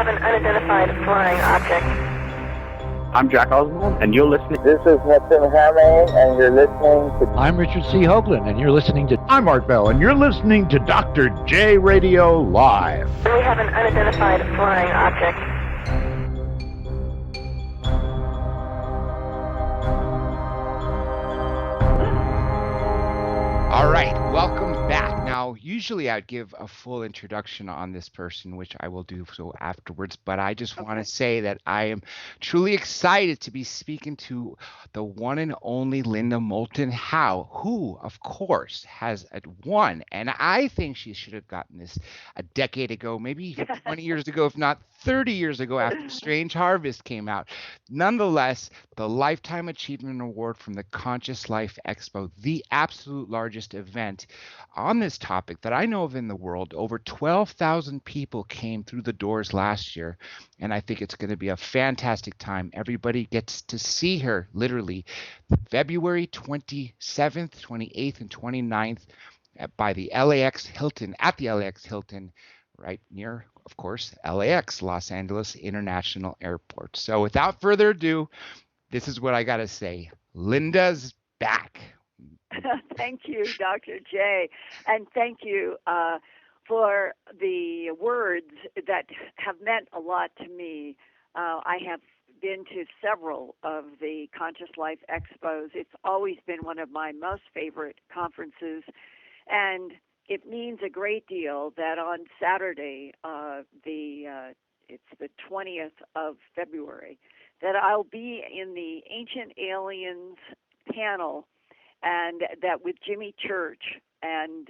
have an unidentified flying object. I'm Jack Oswald, and you're listening. This is Moulton Howe, and you're listening to... I'm Richard C. Hoagland, and you're listening to... I'm Art Bell, and you're listening to Dr. J Radio Live. We have an unidentified flying object. All right, welcome back. Now, usually I'd give a full introduction on this person, which I will do so afterwards, but I just want to say that I am truly excited to be speaking to the one and only Linda Moulton Howe, who, of course, has won, and I think she should have gotten this a decade ago, maybe 20 years ago, if not 30 years ago after Strange Harvest came out. Nonetheless, the Lifetime Achievement Award from the Conscious Life Expo, the absolute largest event on this topic that I know of in the world. Over 12,000 people came through the doors last year, and I think it's going to be a fantastic time. Everybody gets to see her literally February 27th, 28th, and 29th by the LAX Hilton, at the LAX Hilton, right near, of course, LAX, Los Angeles International Airport. So without further ado, this is what I got to say. Linda's back. Thank you, Dr. J. And thank you for the words that have meant a lot to me. I have been to several of the Conscious Life Expos. It's always been one of my most favorite conferences. And it means a great deal that on Saturday, it's the 20th of February, that I'll be in the Ancient Aliens panel, and that with Jimmy Church and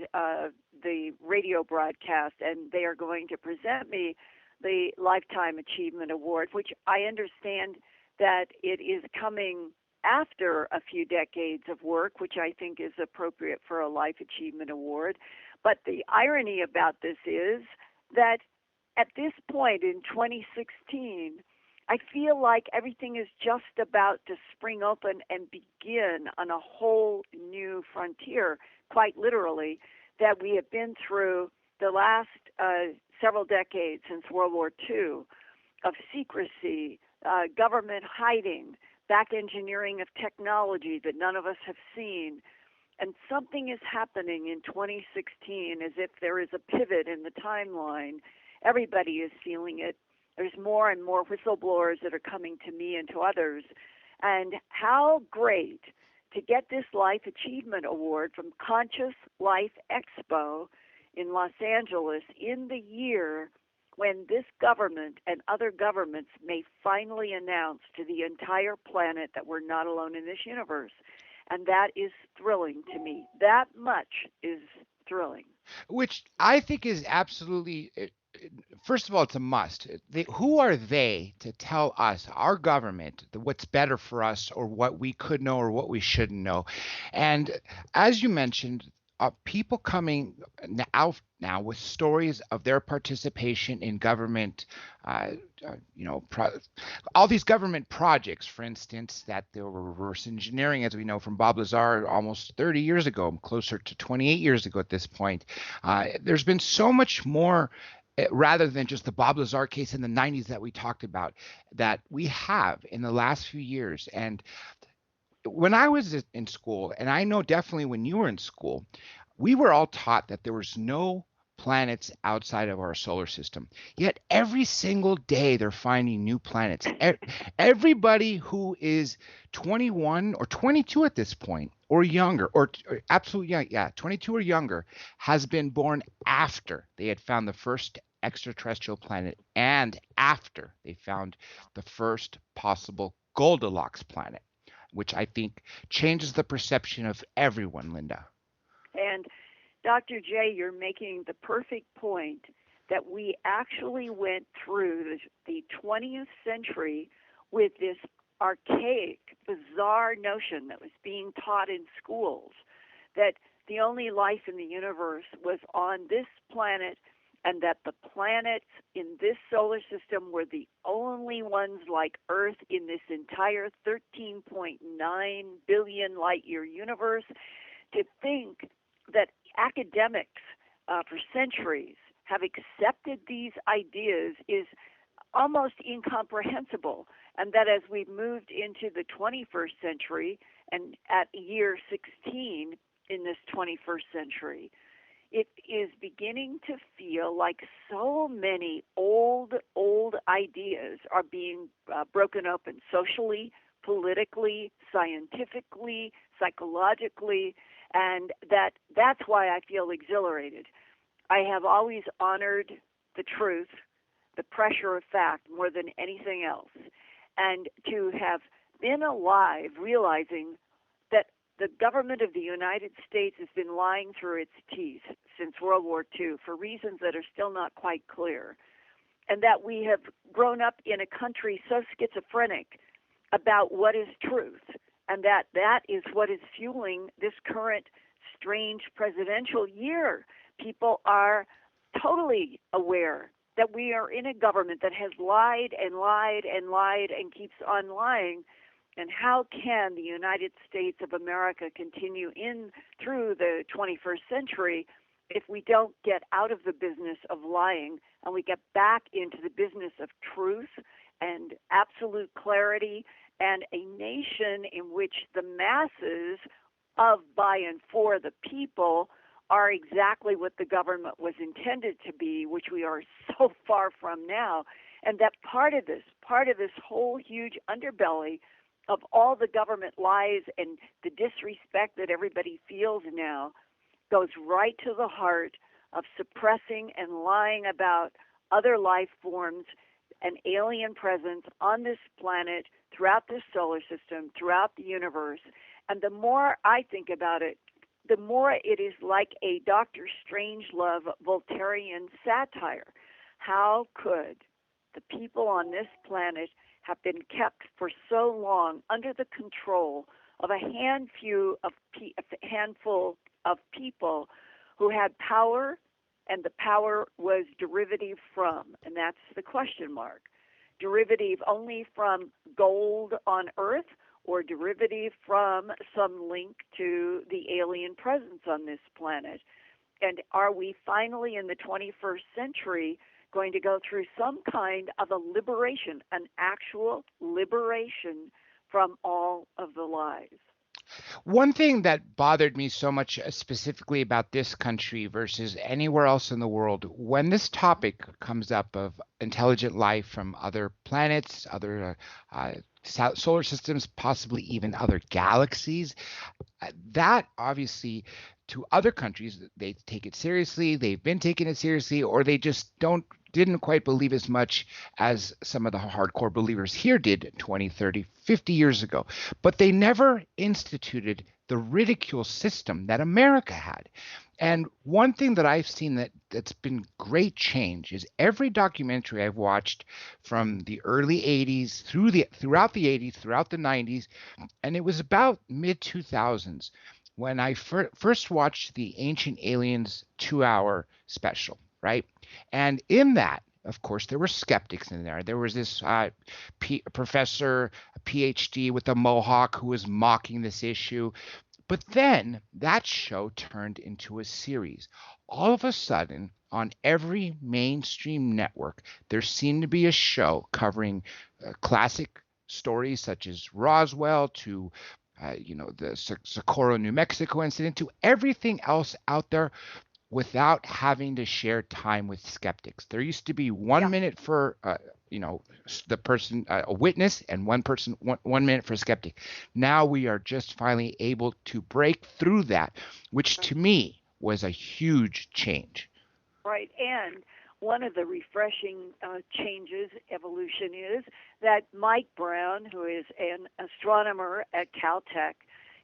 the radio broadcast, and they are going to present me the Lifetime Achievement Award, which I understand that it is coming after a few decades of work, which I think is appropriate for a Life Achievement Award. But the irony about this is that at this point in 2016, I feel like everything is just about to spring open and begin on a whole new frontier, quite literally, that we have been through the last several decades since World War II of secrecy, government hiding, back engineering of technology that none of us have seen. And something is happening in 2016 as if there is a pivot in the timeline. Everybody is feeling it. There's more and more whistleblowers that are coming to me and to others. And how great to get this Life Achievement Award from Conscious Life Expo in Los Angeles in the year when this government and other governments may finally announce to the entire planet that we're not alone in this universe. And that is thrilling to me. That much is thrilling. Which I think is absolutely... First of all, it's a must. Who are they to tell us, our government, what's better for us or what we could know or what we shouldn't know? And as you mentioned, people coming out now with stories of their participation in government, all these government projects, for instance, that they were reverse engineering, as we know from Bob Lazar almost 30 years ago, closer to 28 years ago at this point. There's been so much more rather than just the Bob Lazar case in the 90s that we talked about, that we have in the last few years. And when I was in school, and I know definitely when you were in school, we were all taught that there was no planets outside of our solar system. Yet every single day they're finding new planets. Everybody who is 21 or 22 at this point, or younger, or absolutely young, 22 or younger, has been born after they had found the first extraterrestrial planet and after they found the first possible Goldilocks planet, which I think changes the perception of everyone, Linda. And Dr. J, you're making the perfect point that we actually went through the 20th century with this archaic, bizarre notion that was being taught in schools that the only life in the universe was on this planet, and that the planets in this solar system were the only ones like Earth in this entire 13.9 billion light-year universe. To think that academics for centuries have accepted these ideas is almost incomprehensible. And that as we've moved into the 21st century and at year 16 in this 21st century, it is beginning to feel like so many old ideas are being broken open socially, politically, scientifically, psychologically, and that's why I feel exhilarated. I have always honored the truth, the pressure of fact more than anything else. And to have been alive realizing that the government of the United States has been lying through its teeth since World War II for reasons that are still not quite clear, and that we have grown up in a country so schizophrenic about what is truth, and that is what is fueling this current strange presidential year. People are totally aware that we are in a government that has lied and lied and lied and keeps on lying. And how can the United States of America continue in through the 21st century if we don't get out of the business of lying and we get back into the business of truth and absolute clarity and a nation in which the masses of, by, and for the people are exactly what the government was intended to be, which we are so far from now. And that part of this whole huge underbelly of all the government lies and the disrespect that everybody feels now goes right to the heart of suppressing and lying about other life forms and alien presence on this planet, throughout this solar system, throughout the universe. And the more I think about it, the more it is like a Dr. Strangelove Voltairean satire. How could the people on this planet have been kept for so long under the control of a handful of people who had power, and the power was derivative from, and that's the question mark, derivative only from gold on Earth or derivative from some link to the alien presence on this planet? And are we finally in the 21st century going to go through some kind of a liberation, an actual liberation from all of the lies? One thing that bothered me so much specifically about this country versus anywhere else in the world, when this topic comes up of intelligent life from other planets, other solar systems, possibly even other galaxies, that obviously to other countries, they take it seriously, they've been taking it seriously, or they just didn't quite believe as much as some of the hardcore believers here did 20, 30, 50 years ago. But they never instituted the ridicule system that America had. And one thing that I've seen that's been great change is every documentary I've watched from the early 80s throughout the 80s, throughout the 90s, and it was about mid-2000s when I first watched the Ancient Aliens 2-hour special, right? And in that, of course, there were skeptics in there. There was this professor, a PhD with a mohawk who was mocking this issue. But then that show turned into a series. All of a sudden, on every mainstream network, there seemed to be a show covering classic stories such as Roswell to the Socorro, New Mexico incident, to everything else out there without having to share time with skeptics. There used to be 1 minute for the person, a witness, and one minute for a skeptic. Now we are just finally able to break through that, which to me was a huge change. Right, and one of the refreshing changes, evolution, is that Mike Brown, who is an astronomer at Caltech,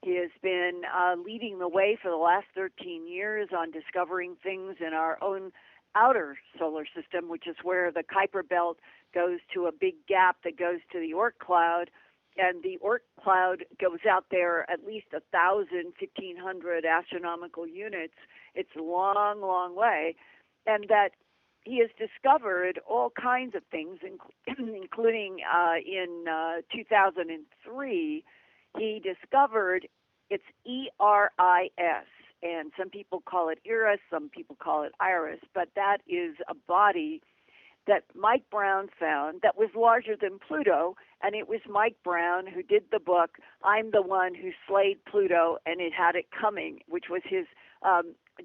he has been leading the way for the last 13 years on discovering things in our own outer solar system, which is where the Kuiper Belt goes to a big gap that goes to the Oort cloud. And the Oort cloud goes out there at least 1,000, 1,500 astronomical units. It's a long, long way. And that he has discovered all kinds of things, including in 2003, he discovered it's ERIS, and some people call it Iris, some people call it Iris, but that is a body that Mike Brown found that was larger than Pluto, and it was Mike Brown who did the book, I'm the One Who Slayed Pluto, and It Had It Coming, which was his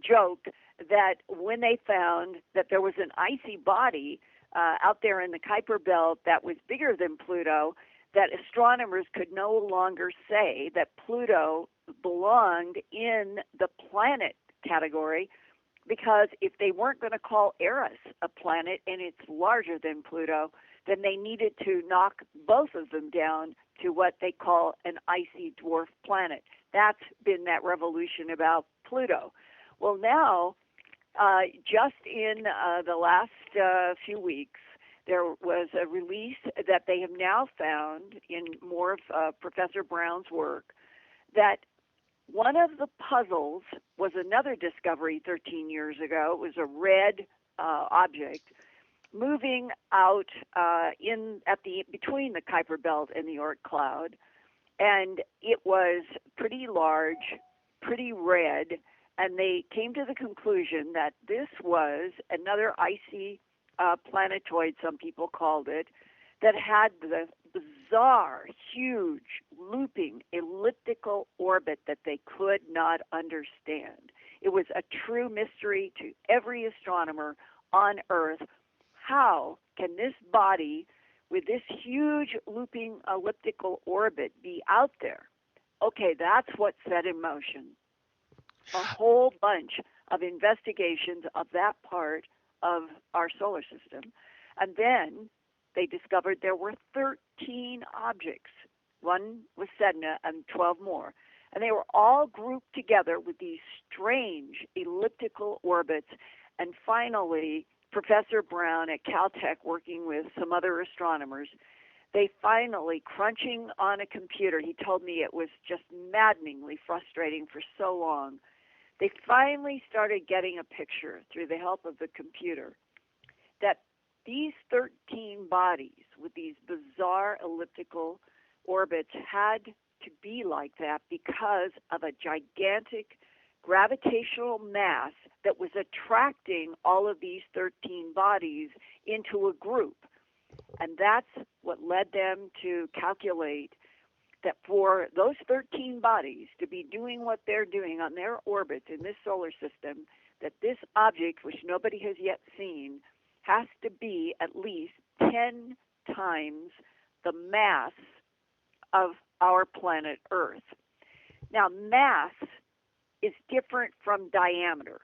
joke that when they found that there was an icy body out there in the Kuiper Belt that was bigger than Pluto, that astronomers could no longer say that Pluto belonged in the planet category, because if they weren't going to call Eris a planet and it's larger than Pluto, then they needed to knock both of them down to what they call an icy dwarf planet. That's been that revolution about Pluto. Well, now, just in the last few weeks, there was a release that they have now found in more of Professor Brown's work that one of the puzzles was another discovery 13 years ago. It was a red object moving out between the Kuiper Belt and the Oort cloud, and it was pretty large, pretty red, and they came to the conclusion that this was another icy planetoid, some people called it, that had the bizarre, huge, looping, elliptical orbit that they could not understand. It was a true mystery to every astronomer on Earth. How can this body with this huge looping elliptical orbit be out there? Okay, that's what set in motion a whole bunch of investigations of that part of our solar system. And then they discovered there were 13 objects. One was Sedna and 12 more. And they were all grouped together with these strange elliptical orbits. And finally, Professor Brown at Caltech, working with some other astronomers, they finally, crunching on a computer, he told me it was just maddeningly frustrating for so long, they finally started getting a picture through the help of the computer that these 13 bodies with these bizarre elliptical orbits had to be like that because of a gigantic gravitational mass that was attracting all of these 13 bodies into a group. And that's what led them to calculate that for those 13 bodies to be doing what they're doing on their orbit in this solar system, that this object, which nobody has yet seen, has to be at least 10 times the mass of our planet Earth. Now, mass is different from diameter,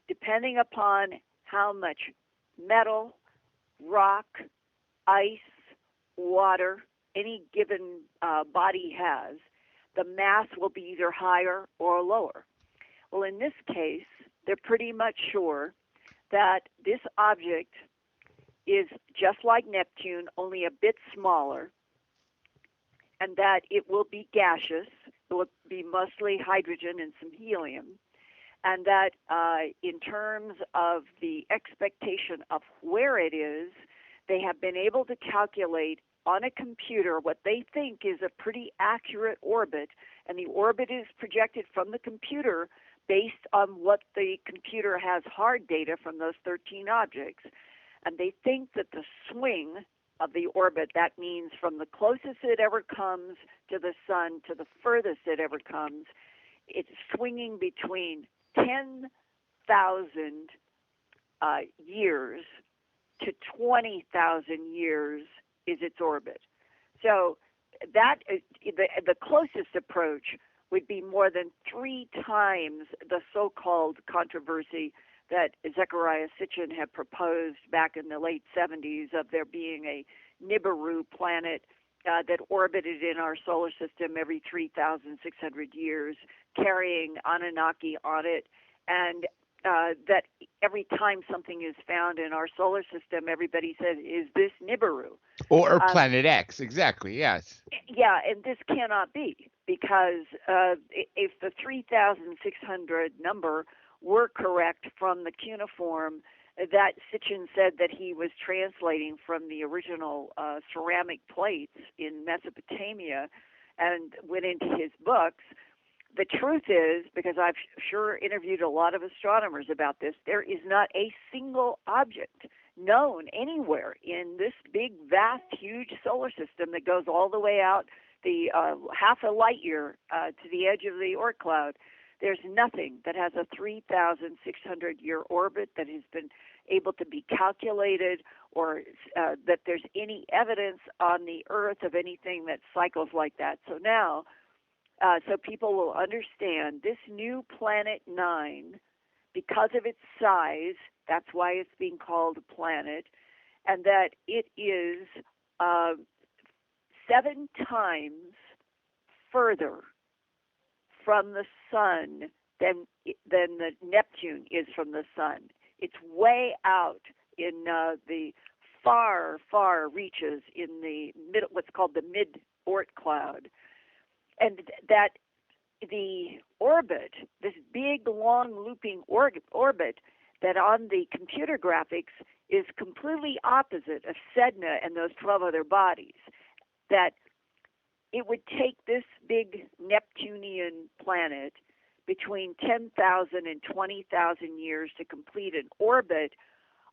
depending upon how much metal, rock, ice, water, any given body has, the mass will be either higher or lower. Well, in this case, they're pretty much sure that this object is just like Neptune, only a bit smaller, and that it will be gaseous. It will be mostly hydrogen and some helium, and that in terms of the expectation of where it is, they have been able to calculate on a computer what they think is a pretty accurate orbit, and the orbit is projected from the computer based on what the computer has hard data from those 13 objects. And they think that the swing of the orbit, that means from the closest it ever comes to the sun to the furthest it ever comes, it's swinging between 10,000 years to 20,000 years is its orbit. So that the closest approach would be more than 3 times the so-called controversy that Zecharia Sitchin had proposed back in the late 70s of there being a Nibiru planet that orbited in our solar system every 3,600 years, carrying Anunnaki on it, and that every time something is found in our solar system, everybody says, is this Nibiru? Or Planet X, exactly, yes. Yeah, and this cannot be, because if the 3,600 number were correct from the cuneiform that Sitchin said that he was translating from the original ceramic plates in Mesopotamia and went into his books, the truth is, because I've sure interviewed a lot of astronomers about this, there is not a single object known anywhere in this big, vast, huge solar system that goes all the way out the half a light year to the edge of the Oort cloud. There's nothing that has a 3,600-year orbit that has been able to be calculated, or that there's any evidence on the Earth of anything that cycles like that. So now, so people will understand this new Planet 9, because of its size, that's why it's being called a planet, and that it is 7 times further from the sun than the Neptune is from the sun. It's way out in the far, far reaches in the middle, what's called the mid-Oort cloud, and that the orbit, this big, long, looping orbit, that on the computer graphics is completely opposite of Sedna and those 12 other bodies. That it would take this big Neptunian planet between 10,000 and 20,000 years to complete an orbit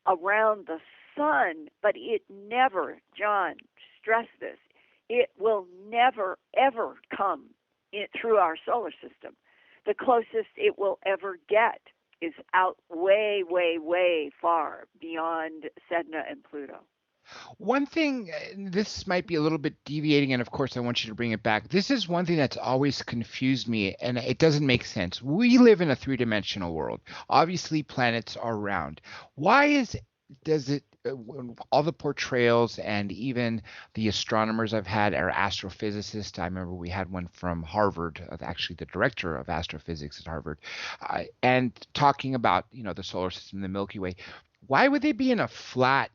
around the sun, but it never, John, stress this, it will never, ever come through our solar system. The closest it will ever get is out way, way, way far beyond Sedna and Pluto. One thing, this might be a little bit deviating, and of course I want you to bring it back. This is one thing that's always confused me, and it doesn't make sense. We live in a three-dimensional world. Obviously, planets are round. Why does it, all the portrayals and even the astronomers I've had are astrophysicists. I remember we had one from Harvard, actually the director of astrophysics at Harvard, and talking about, the solar system, the Milky Way. Why would they be in a flat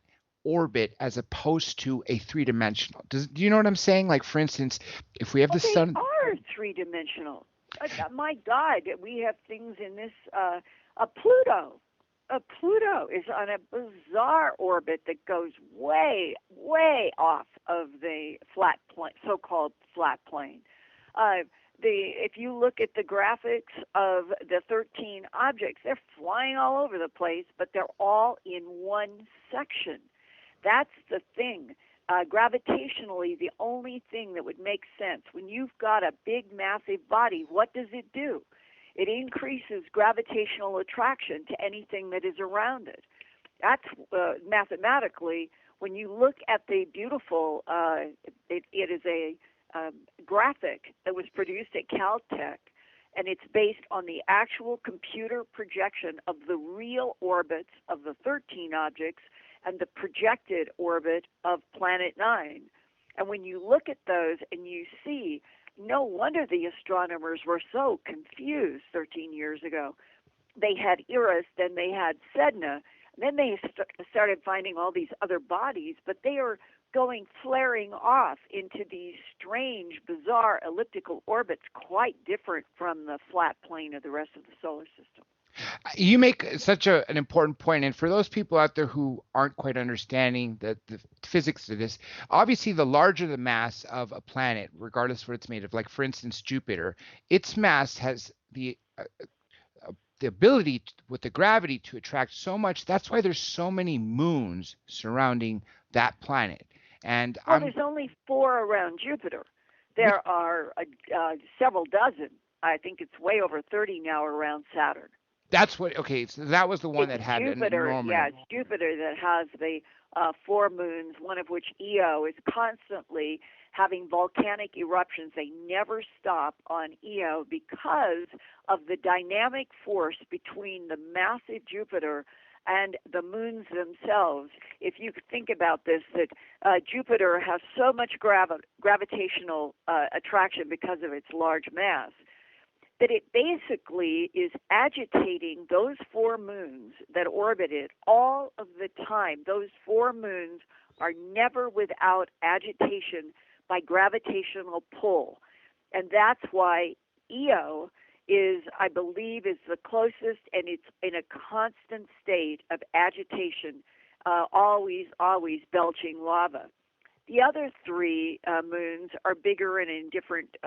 orbit as opposed to a three-dimensional? Do you know what I'm saying? Like, for instance, if we have the sun. They are three-dimensional. My God, we have things in this. Pluto is on a bizarre orbit that goes way, way off of the flat plane, so-called flat plane. If you look at the graphics of the 13 objects, they're flying all over the place, but they're all in one section. That's the thing. Gravitationally, the only thing that would make sense, when you've got a big, massive body, what does it do? It increases gravitational attraction to anything that is around it. That's mathematically, when you look at the beautiful, it is a graphic that was produced at Caltech, and it's based on the actual computer projection of the real orbits of the 13 objects and the projected orbit of Planet 9. And when you look at those and you see, no wonder the astronomers were so confused 13 years ago. They had Eris, then they had Sedna, then they started finding all these other bodies, but they are going flaring off into these strange, bizarre elliptical orbits, quite different from the flat plane of the rest of the solar system. You make such an important point, and for those people out there who aren't quite understanding the physics of this, obviously the larger the mass of a planet, regardless of what it's made of, like for instance Jupiter, its mass has the ability with the gravity to attract so much. That's why there's so many moons surrounding that planet. And there's only 4 around Jupiter. There are several dozen. I think it's way over 30 now around Saturn. That's what. Okay, so that was the one that had Jupiter. an enormous. Yeah, it's Jupiter that has the 4 moons, one of which Io is constantly having volcanic eruptions. They never stop on Io because of the dynamic force between the massive Jupiter and the moons themselves. If you think about this, that Jupiter has so much gravitational attraction because of its large mass, that it basically is agitating those 4 moons that orbit it all of the time. Those 4 moons are never without agitation by gravitational pull. And that's why Io is, I believe, is the closest, and it's in a constant state of agitation, always belching lava. The other 3 moons are bigger and in different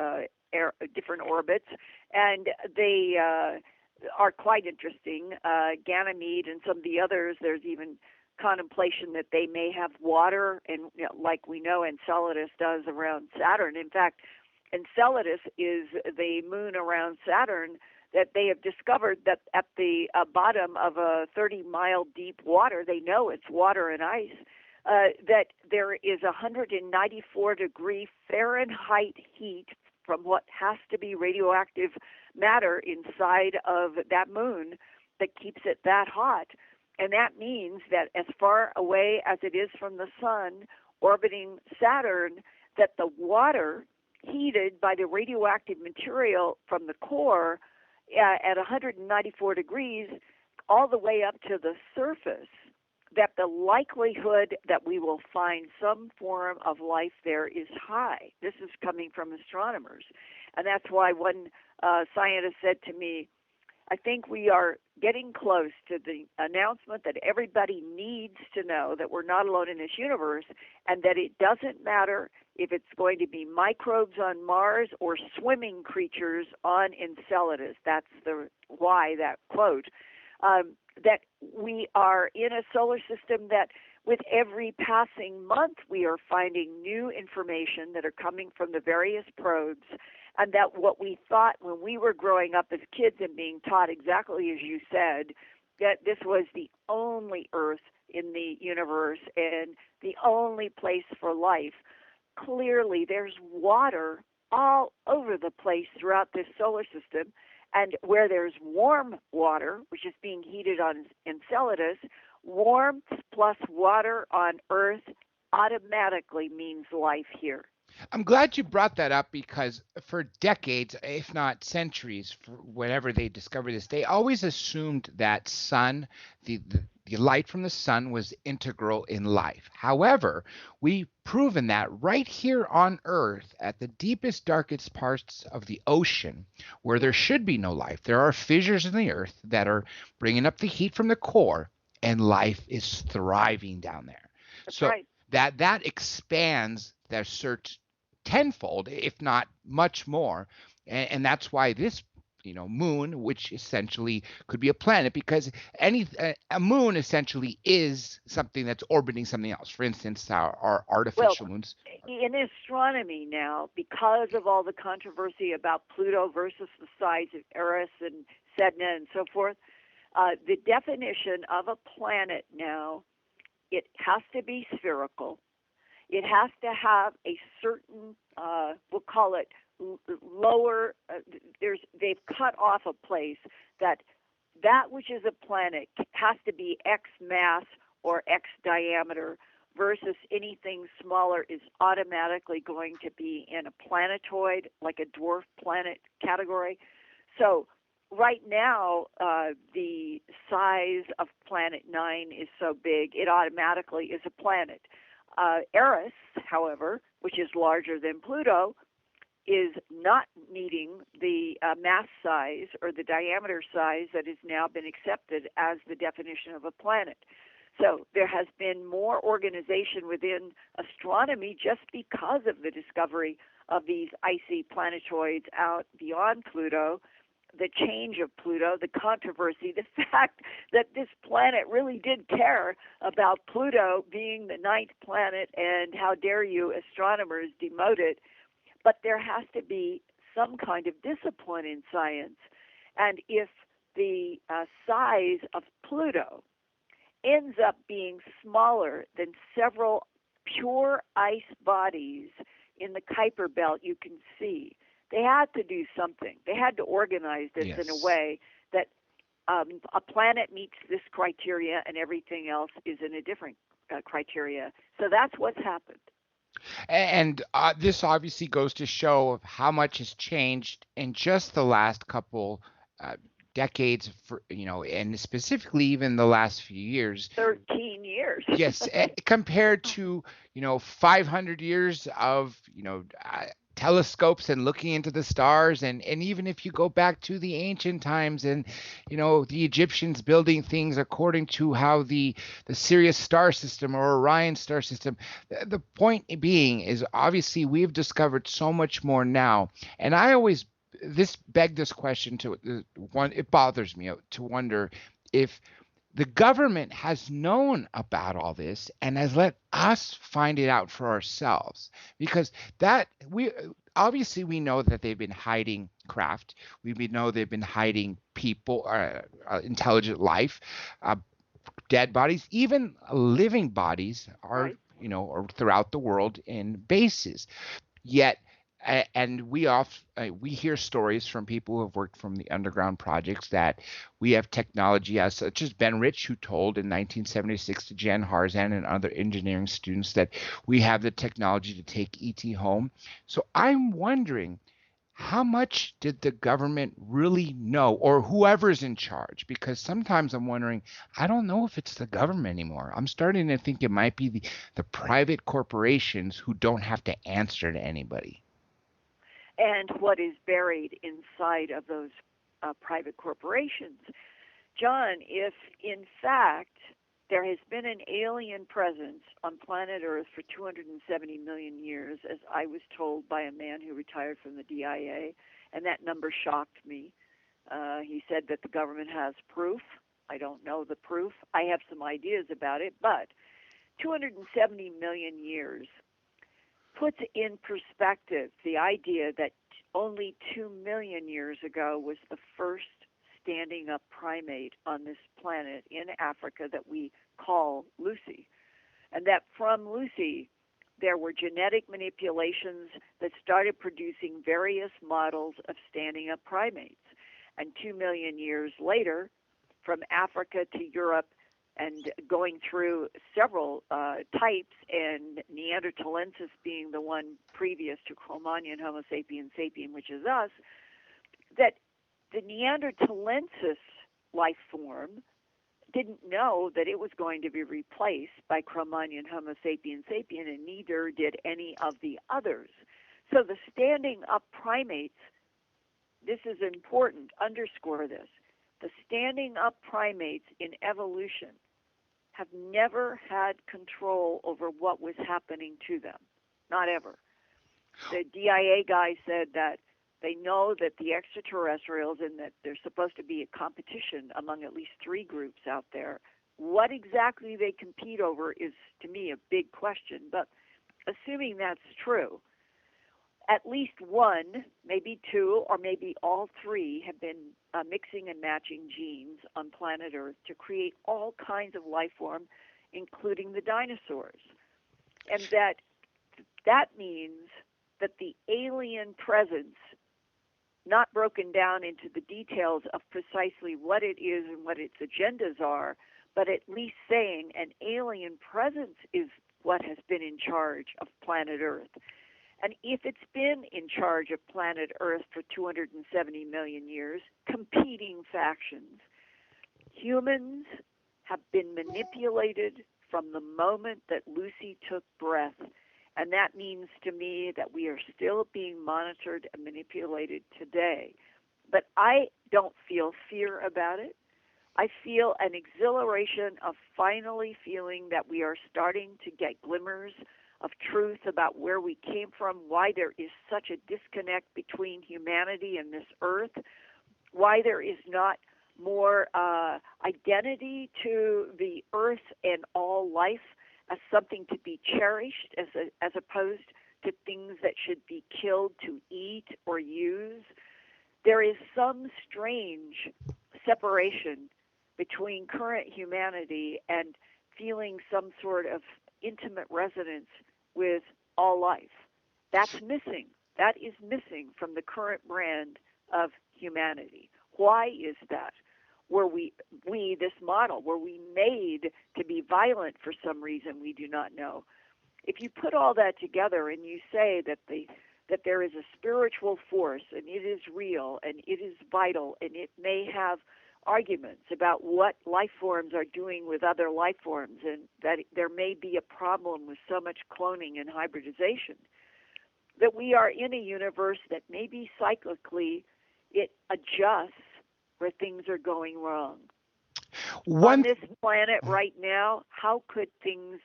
orbits, and they are quite interesting. Ganymede and some of the others, there's even contemplation that they may have water, and like we know Enceladus does around Saturn. In fact, Enceladus is the moon around Saturn that they have discovered that at the bottom of a 30-mile deep water, they know it's water and ice, that there is 194-degree Fahrenheit heat from what has to be radioactive matter inside of that moon that keeps it that hot. And that means that as far away as it is from the sun, orbiting Saturn, that the water heated by the radioactive material from the core at 194 degrees all the way up to the surface, that the likelihood that we will find some form of life there is high. This is coming from astronomers. And that's why one scientist said to me, I think we are getting close to the announcement that everybody needs to know that we're not alone in this universe, and that it doesn't matter if it's going to be microbes on Mars or swimming creatures on Enceladus. That's the why that quote. That we are in a solar system that with every passing month we are finding new information that are coming from the various probes, and that what we thought when we were growing up as kids and being taught exactly as you said, that this was the only Earth in the universe and the only place for life. Clearly there's water all over the place throughout this solar system, and where there's warm water, which is being heated on Enceladus, warmth plus water on Earth automatically means life here. I'm glad you brought that up, because for decades, if not centuries, for whenever they discovered this, they always assumed that the light from the sun was integral in life. However, we've proven that right here on Earth, at the deepest, darkest parts of the ocean, where there should be no life, there are fissures in the Earth that are bringing up the heat from the core, and life is thriving down there. That's right. That expands their search tenfold, if not much more, and that's why this moon, which essentially could be a planet, because a moon essentially is something that's orbiting something else. For instance, our artificial moons. In astronomy now, because of all the controversy about Pluto versus the size of Eris and Sedna and so forth, the definition of a planet now, it has to be spherical. It has to have a certain, we'll call it lower, they've cut off a place that which is a planet has to be X mass or X diameter, versus anything smaller is automatically going to be in a planetoid, like a dwarf planet category. So right now, the size of Planet 9 is so big, it automatically is a planet. Eris, however, which is larger than Pluto, is not meeting the mass size or the diameter size that has now been accepted as the definition of a planet. So there has been more organization within astronomy just because of the discovery of these icy planetoids out beyond Pluto, the change of Pluto, the controversy, the fact that this planet really did care about Pluto being the ninth planet, and how dare you astronomers demote it. But there has to be some kind of discipline in science. And if the size of Pluto ends up being smaller than several pure ice bodies in the Kuiper Belt you can see, they had to do something. They had to organize this in a way that a planet meets this criteria and everything else is in a different criteria. So that's what's happened. And this obviously goes to show how much has changed in just the last couple decades, and specifically even the last few years. 13 years. Yes, compared to 500 years of telescopes and looking into the stars, and even if you go back to the ancient times, and the Egyptians building things according to how the Sirius star system or Orion star system, the point being is obviously we've discovered so much more now. And I always this question to one, it bothers me to wonder if The government has known about all this and has let us find it out for ourselves, because that we obviously we know that they've been hiding craft. Know they've been hiding people, intelligent life, uh, dead bodies, even living bodies are, Right. are throughout the world in bases. Yet, and we hear stories from people who have worked from the underground projects that we have technology, as such as Ben Rich, who told in 1976 to Jan Harzan and other engineering students that we have the technology to take ET home. So I'm wondering, how much did the government really know, or whoever's in charge? Because sometimes I'm wondering, I don't know if it's the government anymore. I'm starting to think it might be the private corporations who don't have to answer to anybody. And what is buried inside of those private corporations. John, if in fact there has been an alien presence on planet Earth for 270 million years, as I was told by a man who retired from the DIA, and that number shocked me. He said that the government has proof. I don't know the proof. I have some ideas about it, but 270 million years puts in perspective the idea that only 2 million years ago was the first standing up primate on this planet in Africa that we call Lucy. And that from Lucy, there were genetic manipulations that started producing various models of standing up primates. And 2 million years later, from Africa to Europe, and going through several types, and Neanderthalensis being the one previous to Cro-Magnon, Homo sapiens sapien, which is us, that the Neanderthalensis life form didn't know that it was going to be replaced by Cro-Magnon, Homo sapiens sapien, and neither did any of the others. So the standing up primates, this is important, underscore this, the standing up primates in evolution have never had control over what was happening to them, not ever. The DIA guy said that they know that the extraterrestrials, and that there's supposed to be a competition among at least 3 groups out there. What exactly they compete over is, to me, a big question. But assuming that's true, at least 1, maybe 2, or maybe all 3 have been mixing and matching genes on planet Earth to create all kinds of life form, including the dinosaurs. And that means that the alien presence, not broken down into the details of precisely what it is and what its agendas are, but at least saying an alien presence is what has been in charge of planet Earth. And if it's been in charge of planet Earth for 270 million years, competing factions, humans have been manipulated from the moment that Lucy took breath. And that means to me that we are still being monitored and manipulated today. But I don't feel fear about it. I feel an exhilaration of finally feeling that we are starting to get glimmers of truth about where we came from, why there is such a disconnect between humanity and this earth, why there is not more identity to the earth and all life as something to be cherished, as opposed to things that should be killed to eat or use. There is some strange separation between current humanity and feeling some sort of intimate resonance with all life. That's missing. That is missing from the current brand of humanity. Why is that? Were we this model, were we made to be violent for some reason we do not know? If you put all that together and you say that there is a spiritual force and it is real and it is vital and it may have arguments about what life forms are doing with other life forms, and that there may be a problem with so much cloning and hybridization, that we are in a universe that maybe cyclically it adjusts where things are going wrong. On this planet right now, how could things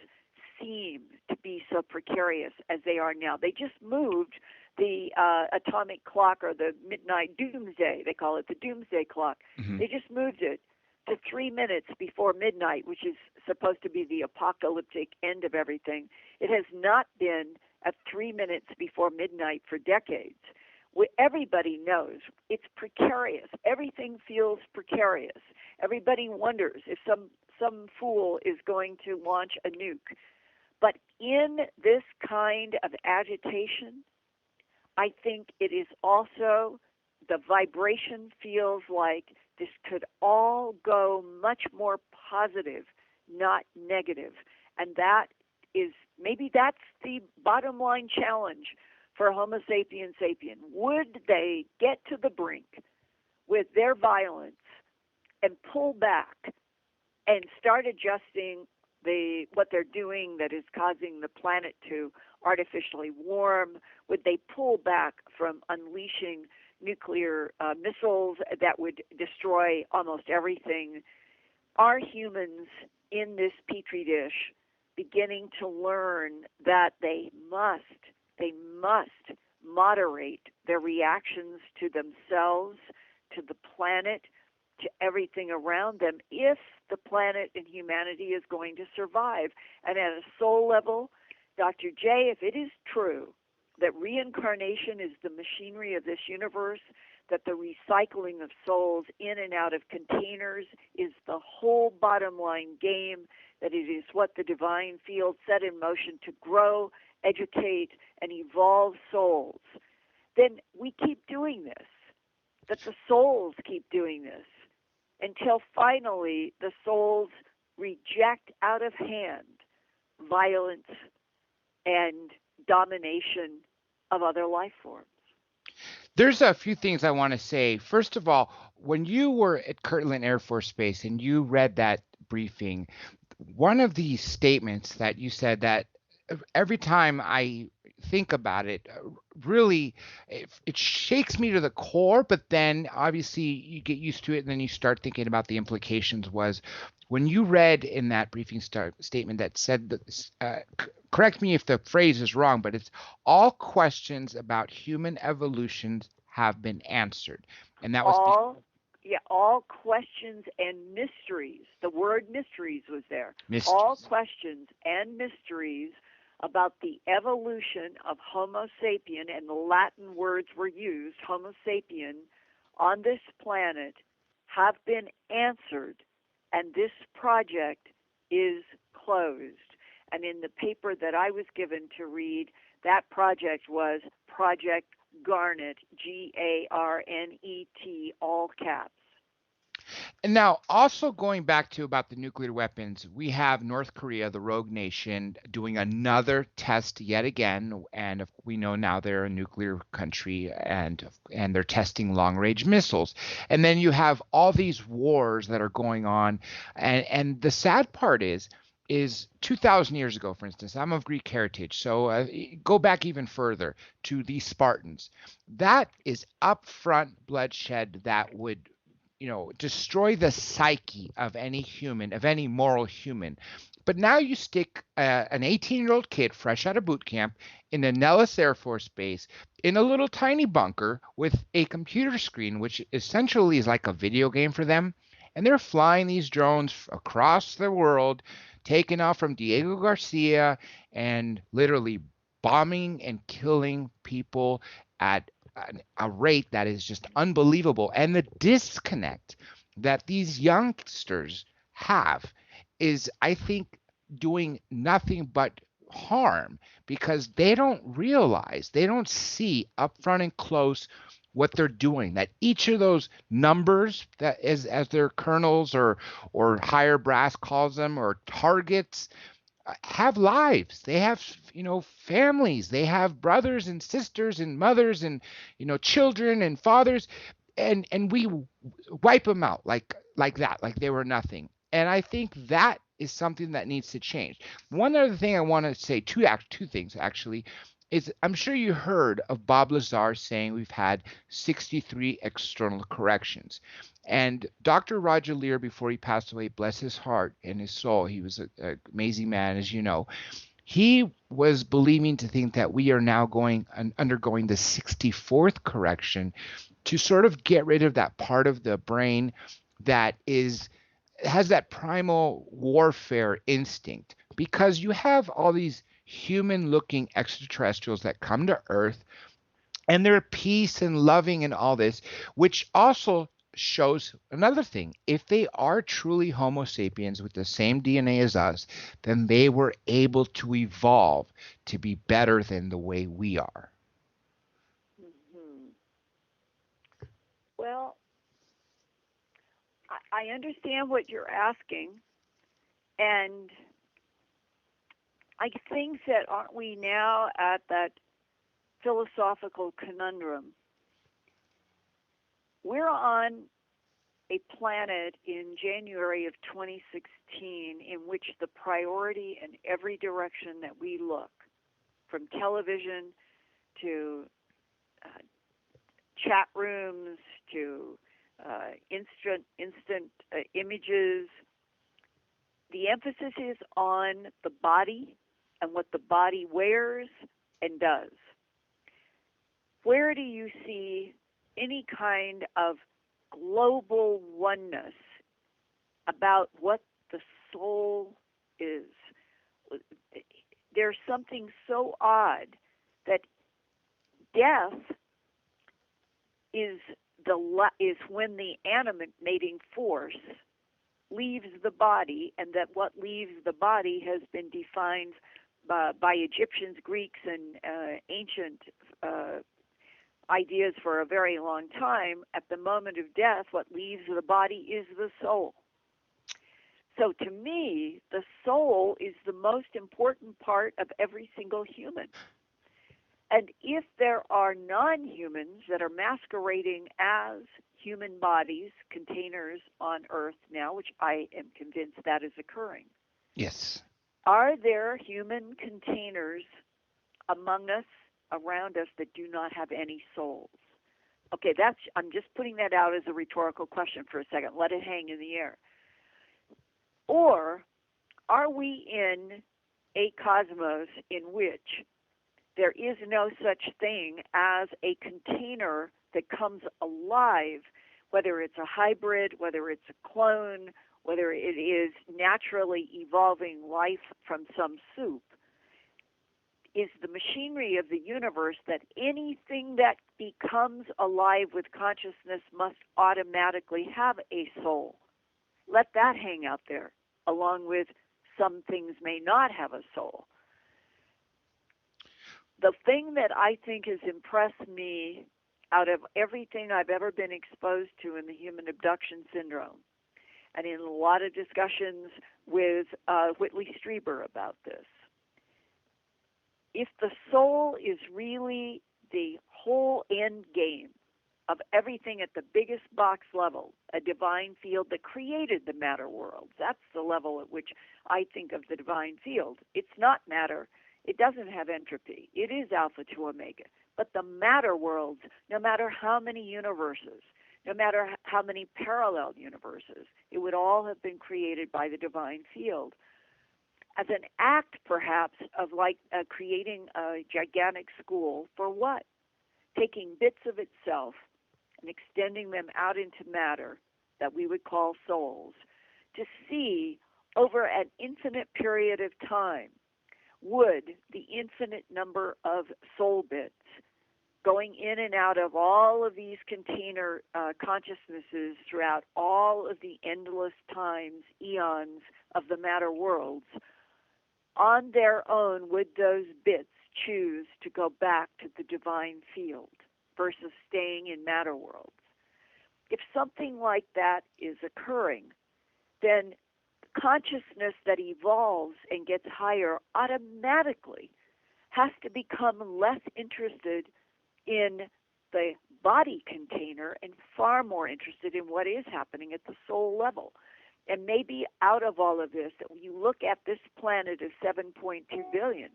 seem to be so precarious as they are now? They just moved the atomic clock, or the midnight doomsday. They call it the doomsday clock. Mm-hmm. They just moved it to 3 minutes before midnight, which is supposed to be the apocalyptic end of everything. It has not been at 3 minutes before midnight for decades. Everybody knows it's precarious. Everything feels precarious. Everybody wonders if some fool is going to launch a nuke. But in this kind of agitation, I think it is also, the vibration feels like this could all go much more positive, not negative. And that is, maybe that's the bottom line challenge for Homo sapiens sapien. Would they get to the brink with their violence and pull back and start adjusting what they're doing that is causing the planet to artificially warm? Would they pull back from unleashing nuclear missiles that would destroy almost everything? Are humans in this petri dish beginning to learn that they must moderate their reactions to themselves, to the planet, to everything around them, if the planet and humanity is going to survive? And at a soul level, Dr. J, if it is true that reincarnation is the machinery of this universe, that the recycling of souls in and out of containers is the whole bottom line game, that it is what the divine field set in motion to grow, educate, and evolve souls, then we keep doing this, that the souls keep doing this, until finally the souls reject out of hand violence and domination of other life forms. There's a few things I want to say. First of all, when you were at Kirtland Air Force Base and you read that briefing, one of the statements that you said that every time I think about it, really, it shakes me to the core, but then obviously you get used to it and then you start thinking about the implications, was when you read in that briefing statement that said that, correct me if the phrase is wrong, but it's all questions about human evolution have been answered. And that was all questions and mysteries. The word mysteries was there. Mysteries. All questions and mysteries about the evolution of Homo sapien, and the Latin words were used, Homo sapien, on this planet, have been answered, and this project is closed. And in the paper that I was given to read, that project was Project Garnet, Garnet, all caps. And now, also going back to about the nuclear weapons, we have North Korea, the rogue nation, doing another test yet again, and we know now they're a nuclear country, and they're testing long-range missiles. And then you have all these wars that are going on, and the sad part is 2,000 years ago, for instance, I'm of Greek heritage, so go back even further to the Spartans. That is upfront bloodshed that would destroy the psyche of any human, of any moral human. But now you stick an 18-year-old kid fresh out of boot camp in a Nellis Air Force Base in a little tiny bunker with a computer screen, which essentially is like a video game for them. And they're flying these drones across the world, taking off from Diego Garcia and literally bombing and killing people at a rate that is just unbelievable. And the disconnect that these youngsters have is, I think, doing nothing but harm, because they don't realize, they don't see up front and close what they're doing, that each of those numbers, that is, as their colonels or higher brass calls them, or targets, have lives. They have families. They have brothers and sisters and mothers and children and fathers, and we wipe them out like that, like they were nothing. And I think that is something that needs to change. One other thing I want to say, two things actually, is I'm sure you heard of Bob Lazar saying we've had 63 external corrections. And Dr. Roger Lear, before he passed away, bless his heart and his soul, he was an amazing man, as you know. He was believing to think that we are now undergoing the 64th correction to sort of get rid of that part of the brain that is has that primal warfare instinct, because you have all these human looking extraterrestrials that come to Earth, and they're peace and loving and all this, which also shows another thing. If they are truly Homo sapiens with the same DNA as us, then they were able to evolve to be better than the way we are. Hmm. Well, I understand what you're asking, and I think that aren't we now at that philosophical conundrum? We're on a planet in January of 2016 in which the priority in every direction that we look, from television to chat rooms to instant images, the emphasis is on the body and what the body wears and does. Where do you see any kind of global oneness about what the soul is? There's something so odd that death is when the animating force leaves the body, and that what leaves the body has been defined by Egyptians, Greeks, and ancient ideas for a very long time. At the moment of death, what leaves the body is the soul. So to me, the soul is the most important part of every single human. And if there are non-humans that are masquerading as human bodies, containers on Earth now, which I am convinced that is occurring. Yes. Are there human containers among us, around us, that do not have any souls? Okay, I'm just putting that out as a rhetorical question for a second. Let it hang in the air. Or are we in a cosmos in which there is no such thing as a container that comes alive, whether it's a hybrid, whether it's a clone, whether it is naturally evolving life from some soup? Is the machinery of the universe that anything that becomes alive with consciousness must automatically have a soul? Let that hang out there, along with some things may not have a soul. The thing that I think has impressed me out of everything I've ever been exposed to in the human abduction syndrome, and in a lot of discussions with Whitley Strieber about this, if the soul is really the whole end game of everything at the biggest box level, a divine field that created the matter world, that's the level at which I think of the divine field. It's not matter. It doesn't have entropy. It is alpha to omega. But the matter worlds, no matter how many universes, no matter how many parallel universes, it would all have been created by the divine field as an act, perhaps, of creating a gigantic school for what? Taking bits of itself and extending them out into matter that we would call souls, to see over an infinite period of time, would the infinite number of soul bits going in and out of all of these container consciousnesses throughout all of the endless times, eons of the matter worlds, on their own, would those bits choose to go back to the divine field versus staying in matter worlds? If something like that is occurring, then consciousness that evolves and gets higher automatically has to become less interested in the body container and far more interested in what is happening at the soul level. And maybe out of all of this, that when you look at this planet of 7.2 billion,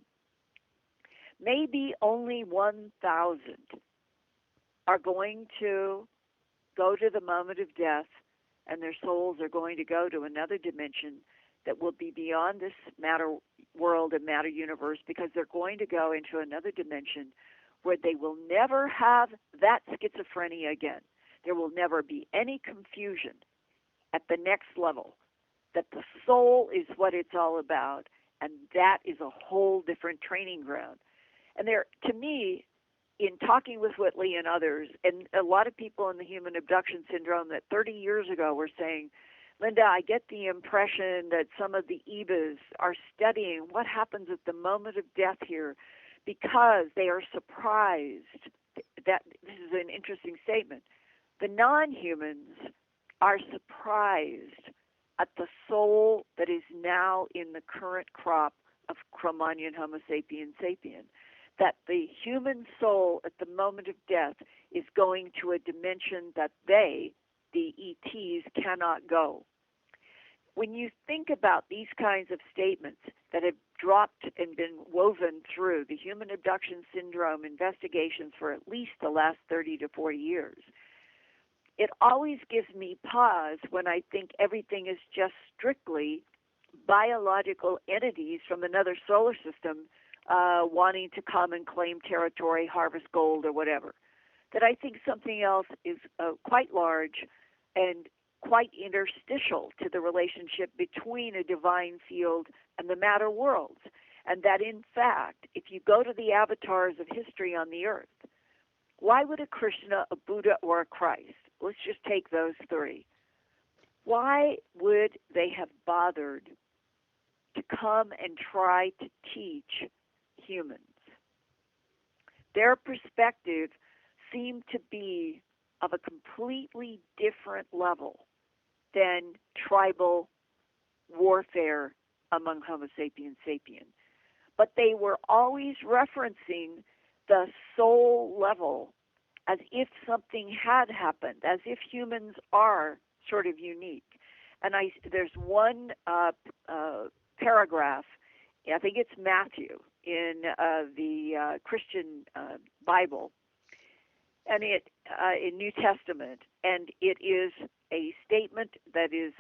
maybe only 1,000 are going to go to the moment of death, and their souls are going to go to another dimension that will be beyond this matter world and matter universe, because they're going to go into another dimension where they will never have that schizophrenia again. There will never be any confusion at the next level that the soul is what it's all about, and that is a whole different training ground. And there, to me, in talking with Whitley and others, and a lot of people in the human abduction syndrome that 30 years ago were saying, Linda, I get the impression that some of the EBAs are studying what happens at the moment of death here because they are surprised. That this is an interesting statement. The non-humans are surprised at the soul that is now in the current crop of Cro-Magnon Homo sapien sapien, that the human soul at the moment of death is going to a dimension that they, the ETs, cannot go. When you think about these kinds of statements that have dropped and been woven through the human abduction syndrome investigations for at least the last 30 to 40 years, it always gives me pause when I think everything is just strictly biological entities from another solar system wanting to come and claim territory, harvest gold, or whatever. That I think something else is quite large and quite interstitial to the relationship between a divine field and the matter worlds. And that, in fact, if you go to the avatars of history on the earth, why would a Krishna, a Buddha, or a Christ, let's just take those three, why would they have bothered to come and try to teach humans? Their perspective seemed to be of a completely different level than tribal warfare among Homo sapiens sapien. But they were always referencing the soul level as if something had happened, as if humans are sort of unique. And there's one paragraph, I think it's Matthew, in the Christian Bible, and it in New Testament, and it is a statement that is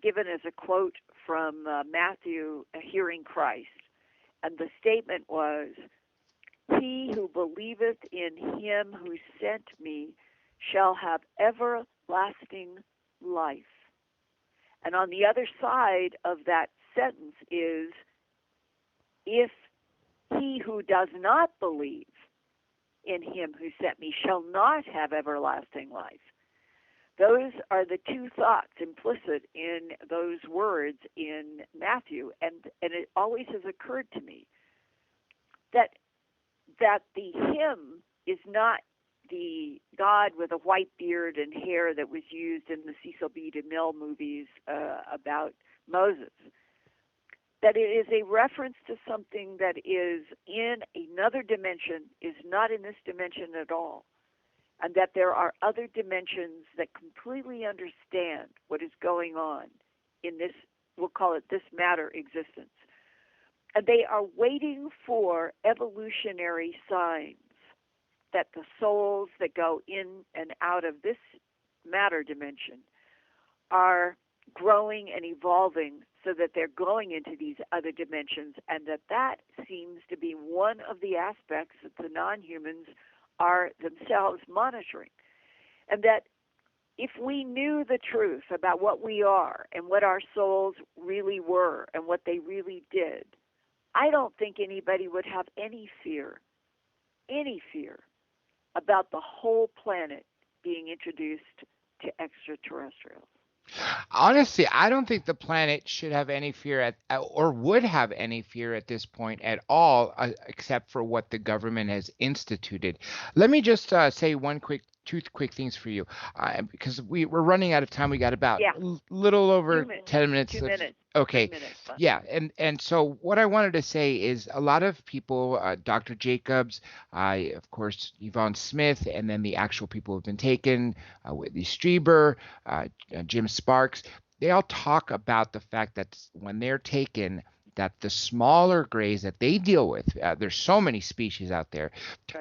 given as a quote from Matthew hearing Christ, and the statement was, "He who believeth in him who sent me shall have everlasting life." And on the other side of that sentence is, "If he who does not believe in him who sent me shall not have everlasting life." Those are the two thoughts implicit in those words in Matthew, and it always has occurred to me that the him is not the God with a white beard and hair that was used in the Cecil B. DeMille movies about Moses. That it is a reference to something that is in another dimension, is not in this dimension at all, and that there are other dimensions that completely understand what is going on in this, we'll call it this matter existence. And they are waiting for evolutionary signs that the souls that go in and out of this matter dimension are growing and evolving so that they're going into these other dimensions, and that seems to be one of the aspects that the non-humans are themselves monitoring. And that if we knew the truth about what we are and what our souls really were and what they really did, I don't think anybody would have any fear about the whole planet being introduced to extraterrestrials. Honestly, I don't think the planet should have any fear or would have any fear at this point at all, except for what the government has instituted. Let me just say two quick things for you, because we're running out of time. We got about little over 10 minutes. 2 minutes. Okay. 3 minutes. Yeah, and so what I wanted to say is a lot of people, Dr. Jacobs, of course, Yvonne Smith, and then the actual people who have been taken, Whitley Strieber, Jim Sparks, they all talk about the fact that when they're taken, that the smaller grays that they deal with, there's so many species out there,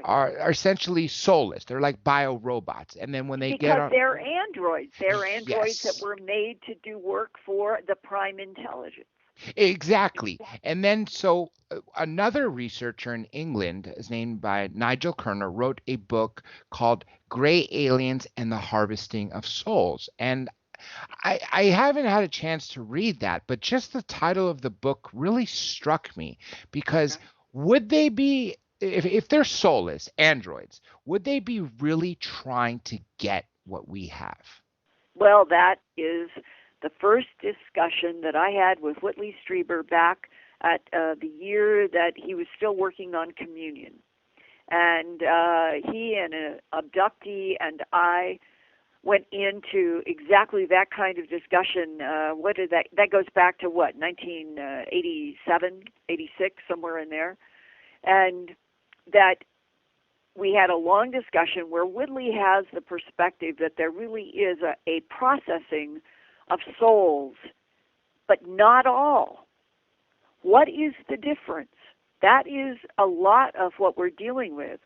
are essentially soulless. They're like bio-robots. And then when they get on... Because they're androids. They're androids Yes. that were made to do work for the prime intelligence. Exactly. And then so another researcher in England is named by Nigel Kerner wrote a book called Gray Aliens and the Harvesting of Souls. And I haven't had a chance to read that, but just the title of the book really struck me because would they be, if they're soulless androids, would they be really trying to get what we have? Well, that is the first discussion that I had with Whitley Strieber back at the year that he was still working on communion. And he and an abductee and I went into exactly that kind of discussion. What did that goes back to what, 1987, 86, somewhere in there. And that we had a long discussion where Whitley has the perspective that there really is a processing of souls, but not all. What is the difference? That is a lot of what we're dealing with.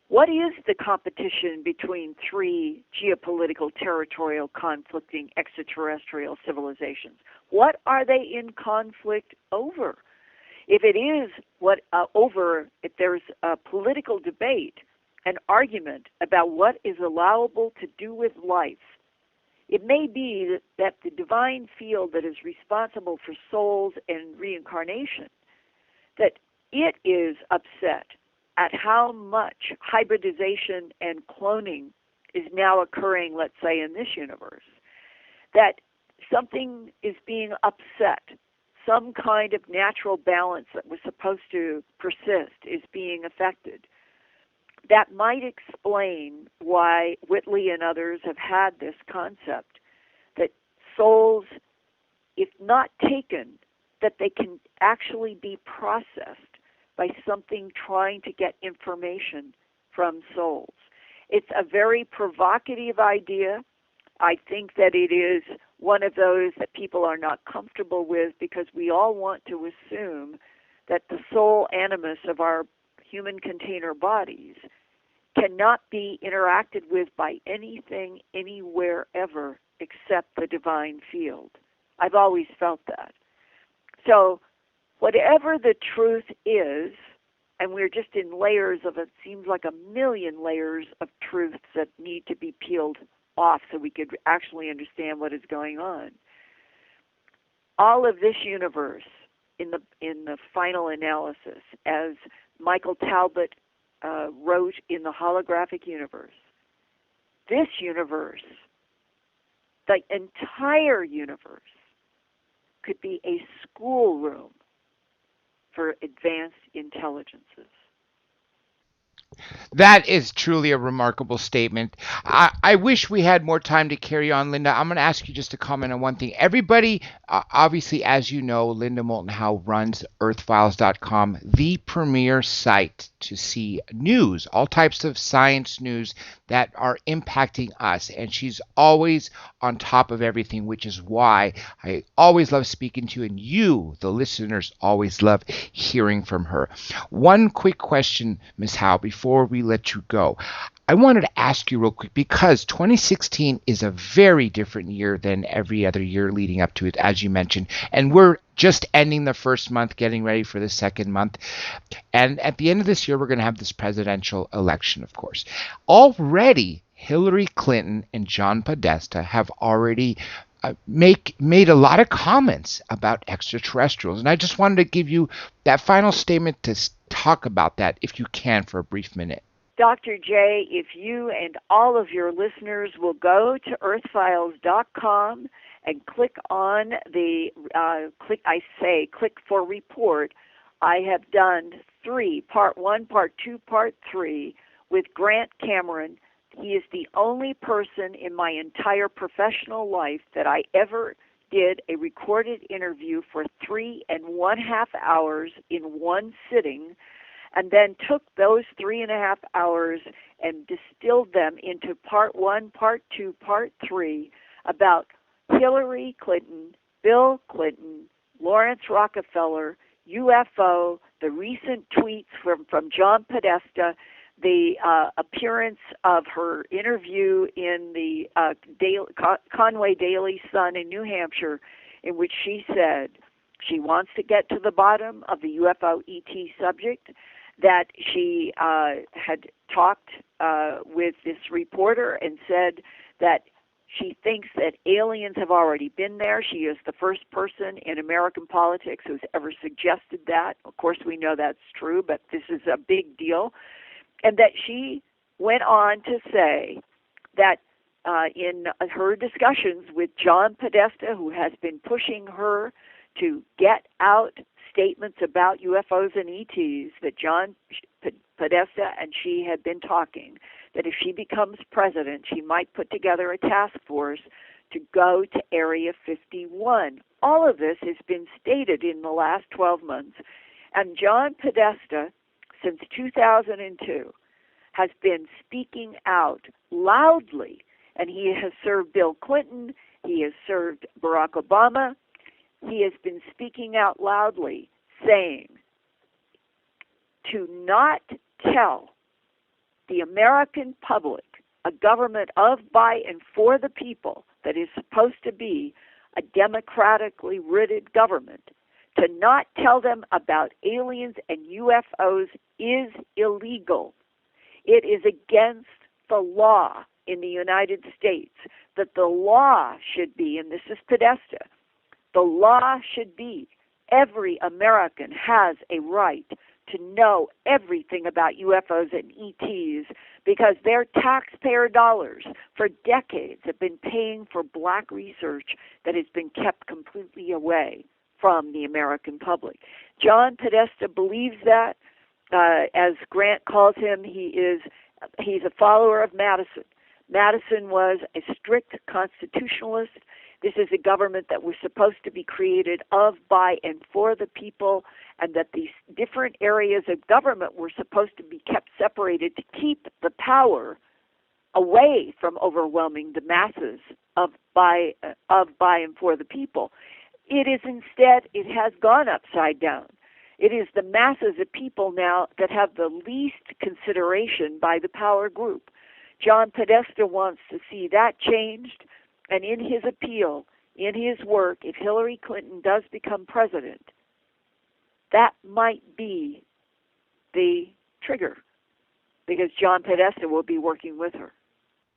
What is the competition between three geopolitical, territorial, conflicting extraterrestrial civilizations? What are they in conflict over? If it is if there's a political debate, an argument about what is allowable to do with life, it may be that the divine field that is responsible for souls and reincarnation, that it is upset at how much hybridization and cloning is now occurring, let's say, in this universe, that something is being upset. Some kind of natural balance that was supposed to persist is being affected. That might explain why Whitley and others have had this concept that souls, if not taken, that they can actually be processed by something trying to get information from souls. It's a very provocative idea. I think that it is one of those that people are not comfortable with because we all want to assume that the soul animus of our human container bodies cannot be interacted with by anything, anywhere, ever, except the divine field. I've always felt that. So whatever the truth is, and we're just in layers of it seems like 1,000,000 layers of truths that need to be peeled off so we could actually understand what is going on. All of this universe, in the final analysis, as Michael Talbot wrote in The Holographic Universe, this universe, the entire universe, could be a schoolroom for advanced intelligences. That is truly a remarkable statement. I wish we had more time to carry on, Linda. I'm going to ask you just to comment on one thing. Everybody, obviously, as you know, Linda Moulton Howe runs earthfiles.com, the premier site to see news, all types of science news that are impacting us. And she's always on top of everything, which is why I always love speaking to you, and you, the listeners, always love hearing from her. One quick question, Ms. Howe, before we let you go. I wanted to ask you real quick because 2016 is a very different year than every other year leading up to it, as you mentioned. And we're just ending the first month, getting ready for the second month. And at the end of this year, we're going to have this presidential election, of course. Already, Hillary Clinton and John Podesta have already made a lot of comments about extraterrestrials. And I just wanted to give you that final statement to talk about that, if you can, for a brief minute. Dr. J, if you and all of your listeners will go to earthfiles.com and click on the, click for report, I have done 3, part 1, part 2, part 3, with Grant Cameron. He is the only person in my entire professional life that I ever did a recorded interview for 3.5 hours in one sitting, and then took those 3.5 hours and distilled them into part 1, part 2, part 3 about Hillary Clinton, Bill Clinton, Lawrence Rockefeller, UFO, the recent tweets from John Podesta, the appearance of her interview in the Conway Daily Sun in New Hampshire, in which she said she wants to get to the bottom of the UFO ET subject, that she had talked with this reporter and said that She thinks that aliens have already been there. She is the first person in American politics who's ever suggested that. Of course, we know that's true, but this is a big deal. And that she went on to say that in her discussions with John Podesta, who has been pushing her to get out statements about UFOs and ETs, that John Podesta and she had been talking, that if she becomes president, she might put together a task force to go to Area 51. All of this has been stated in the last 12 months. And John Podesta, since 2002, has been speaking out loudly. And he has served Bill Clinton. He has served Barack Obama. He has been speaking out loudly, saying to not tell the American public, a government of, by, and for the people that is supposed to be a democratically written government, to not tell them about aliens and UFOs is illegal. It is against the law in the United States. That the law should be, and this is Podesta, the law should be every American has a right to know everything about UFOs and ETs because their taxpayer dollars for decades have been paying for black research that has been kept completely away from the American public. John Podesta believes that. As Grant calls him, he's a follower of Madison. Madison was a strict constitutionalist. This is a government that was supposed to be created of, by, and for the people, and that these different areas of government were supposed to be kept separated to keep the power away from overwhelming the masses of, by, and for the people. It is instead, it has gone upside down. It is the masses of people now that have the least consideration by the power group. John Podesta wants to see that changed, and in his appeal, in his work, if Hillary Clinton does become president, that might be the trigger, because John Podesta will be working with her.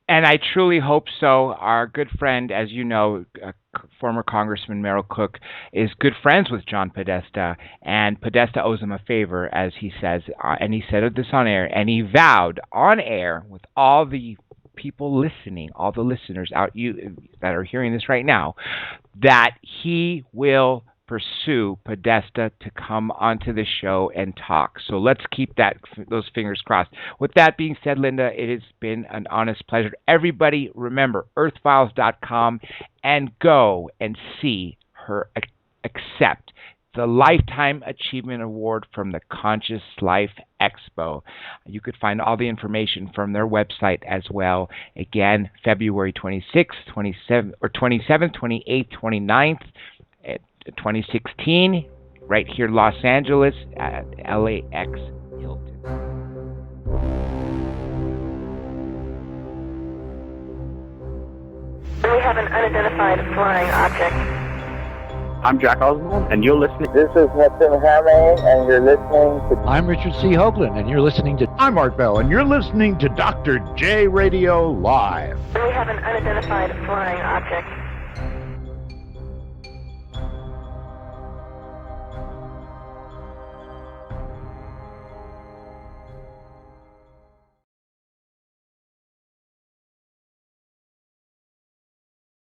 And I truly hope so. Our good friend, as you know, former Congressman Merrill Cook, is good friends with John Podesta, and Podesta owes him a favor, as he says, and he said this on air, and he vowed on air with all the people listening, all the listeners out that are hearing this right now, that he will pursue Podesta to come onto the show and talk. So let's keep those fingers crossed. With that being said, Linda, it has been an honest pleasure. Everybody, remember earthfiles.com and go and see her accept the Lifetime Achievement Award from the Conscious Life Expo. You could find all the information from their website as well. Again, February 26th, 27th, 28th, 29th, 2016, right here, Los Angeles, at LAX Hilton. We have an unidentified flying object. I'm Jack Oswald, and you're listening. This is Moulton Howe, and you're listening to... I'm Richard C. Hoagland, and you're listening to... I'm Art Bell, and you're listening to Dr. J Radio Live. We have an unidentified flying object.